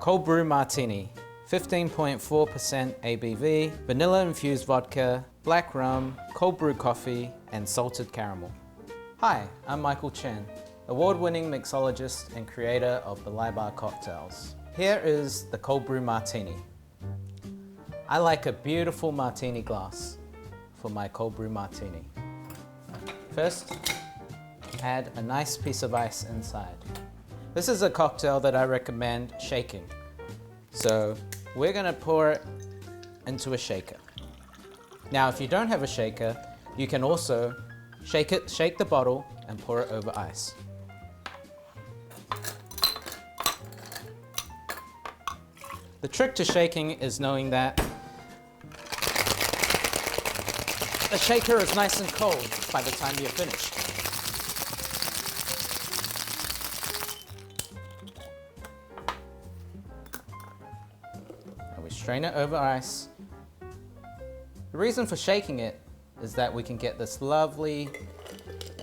Cold Brewed Martini, 15.4% ABV, vanilla infused vodka, black rum, cold brew coffee, and salted caramel. Hi, I'm Michael Chen, award-winning mixologist and creator of the LAIBA Cocktails. Here is the Cold Brewed Martini. I like a beautiful martini glass for my Cold Brewed Martini. First, add a nice piece of ice inside. This is a cocktail that I recommend shaking. So we're gonna pour it into a shaker. Now, if you don't have a shaker, you can also shake the bottle and pour it over ice. The trick to shaking is knowing that the shaker is nice and cold by the time you're finished. And we strain it over ice. The reason for shaking it is that we can get this lovely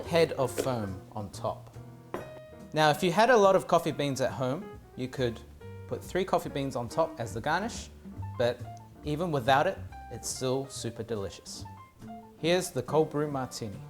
head of foam on top. Now, if you had a lot of coffee beans at home, you could put 3 coffee beans on top as the garnish, but even without it, it's still super delicious. Here's the Cold Brewed Martini.